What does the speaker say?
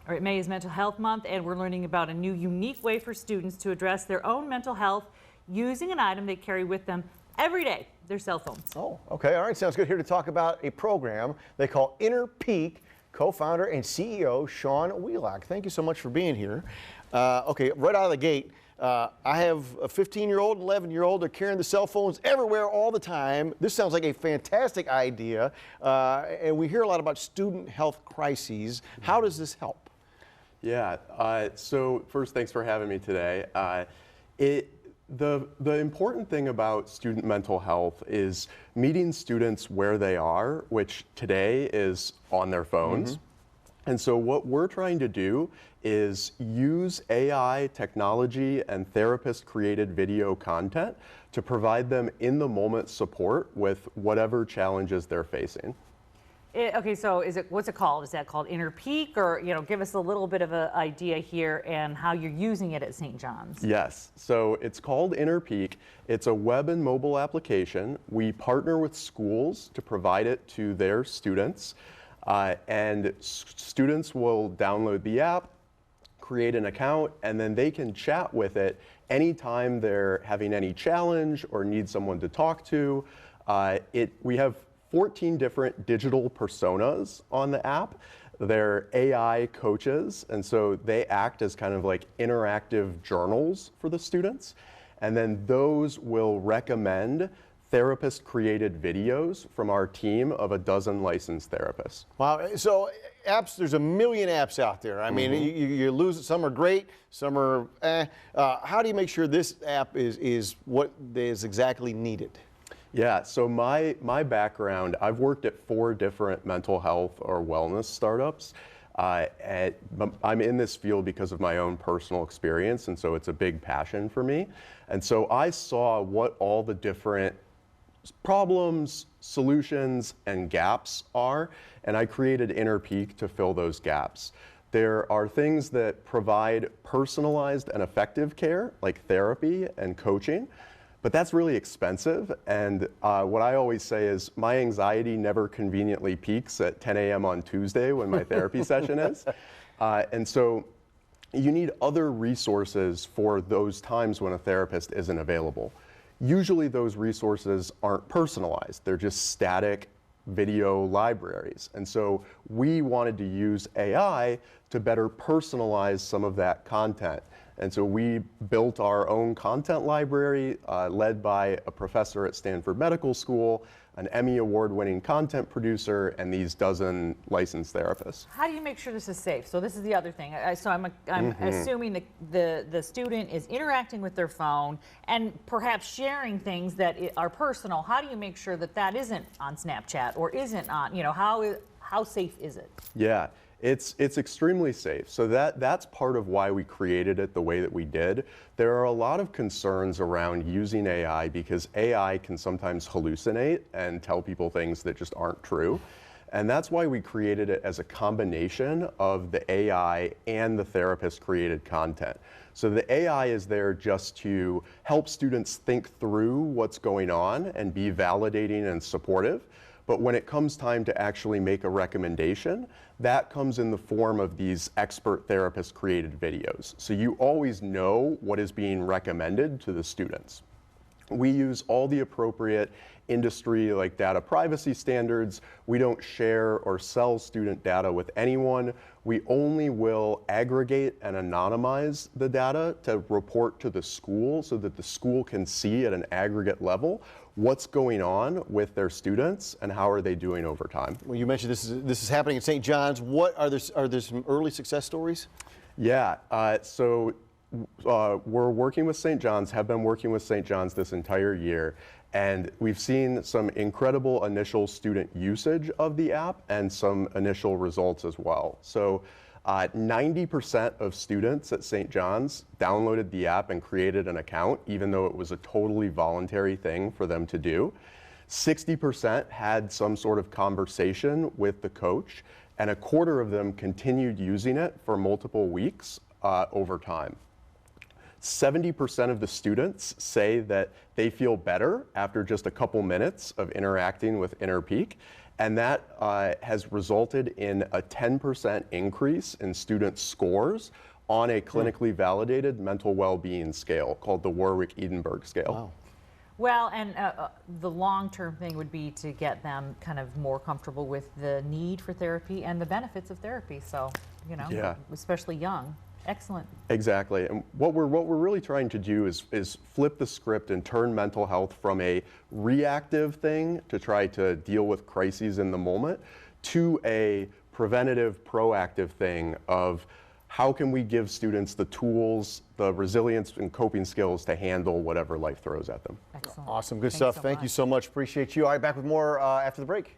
All right, May is Mental Health Month, and we're learning about a new unique way for students to address their own mental health using an item they carry with them every day, their cell phones. Oh, okay. All right. Sounds good. Here to talk about a program they call Inner Peak, co-founder and CEO Sean Wheelock. Thank you so much for being here. Okay, right out of the gate, I have a 15-year-old and 11-year-old. They're carrying the cell phones everywhere all the time. This sounds like a fantastic idea, and we hear a lot about student health crises. How does this help? Yeah, so first, thanks for having me today. The important thing about student mental health is meeting students where they are, which today is on their phones. And so what we're trying to do is use AI technology and therapist-created video content to provide them in-the-moment support with whatever challenges they're facing. Okay, so what's it called? Is that called Inner Peak, or give us a little bit of an idea here and how you're using it at St. John's? Yes, so it's called Inner Peak. It's a web and mobile application. We partner with schools to provide it to their students, and students will download the app, create an account, and then they can chat with it anytime they're having any challenge or need someone to talk to. We have 14 different digital personas on the app. They're AI coaches, and so they act as kind of like interactive journals for the students. And then those will recommend therapist-created videos from our team of a dozen licensed therapists. Wow, so apps, there's a million apps out there. I mean, you lose it. Some are great, some are how do you make sure this app is what is exactly needed? Yeah, so my background, I've worked at 4 different mental health or wellness startups. I'm in this field because of my own personal experience, and so it's a big passion for me. And so I saw what all the different problems, solutions, and gaps are, and I created Inner Peak to fill those gaps. There are things that provide personalized and effective care, like therapy and coaching. But that's really expensive, and what I always say is my anxiety never conveniently peaks at 10 a.m. on Tuesday when my therapy session is. And so you need other resources for those times when a therapist isn't available. Usually those resources aren't personalized. They're just static video libraries. And so we wanted to use AI to better personalize some of that content. And so we built our own content library led by a professor at Stanford Medical School, an Emmy award-winning content producer, and these dozen licensed therapists. How do you make sure this is safe? So this is the other thing. So I'm assuming the student is interacting with their phone and perhaps sharing things that are personal. How do you make sure that that isn't on Snapchat or isn't on, how safe is it? Yeah. It's extremely safe. So that's part of why we created it the way that we did. There are a lot of concerns around using AI because AI can sometimes hallucinate and tell people things that just aren't true. And that's why we created it as a combination of the AI and the therapist-created content. So the AI is there just to help students think through what's going on and be validating and supportive. But when it comes time to actually make a recommendation, that comes in the form of these expert therapist-created videos. So you always know what is being recommended to the students. We use all the appropriate industry like data privacy standards. We don't share or sell student data with anyone. We only will aggregate and anonymize the data to report to the school so that the school can see at an aggregate level what's going on with their students and how are they doing over time. Well, you mentioned this is happening at St. John's. Are there some early success stories? Yeah, we're working with St. John's, have been working with St. John's this entire year, and we've seen some incredible initial student usage of the app and some initial results as well. So 90% of students at St. John's downloaded the app and created an account, even though it was a totally voluntary thing for them to do. 60% had some sort of conversation with the coach, and a quarter of them continued using it for multiple weeks over time. 70% of the students say that they feel better after just a couple minutes of interacting with Inner Peak, And that has resulted in a 10% increase in student scores on a clinically validated mental well-being scale called the Warwick-Edinburgh scale. Wow. Well, and the long-term thing would be to get them kind of more comfortable with the need for therapy and the benefits of therapy. So, you know, Yeah. especially young. Excellent. Exactly. And what we're really trying to do is flip the script and turn mental health from a reactive thing to try to deal with crises in the moment to a preventative, proactive thing of how can we give students the tools, the resilience and coping skills to handle whatever life throws at them. Excellent. Awesome. Good Thanks stuff. so Thank you much. so much. Appreciate you. All right, back with more after the break.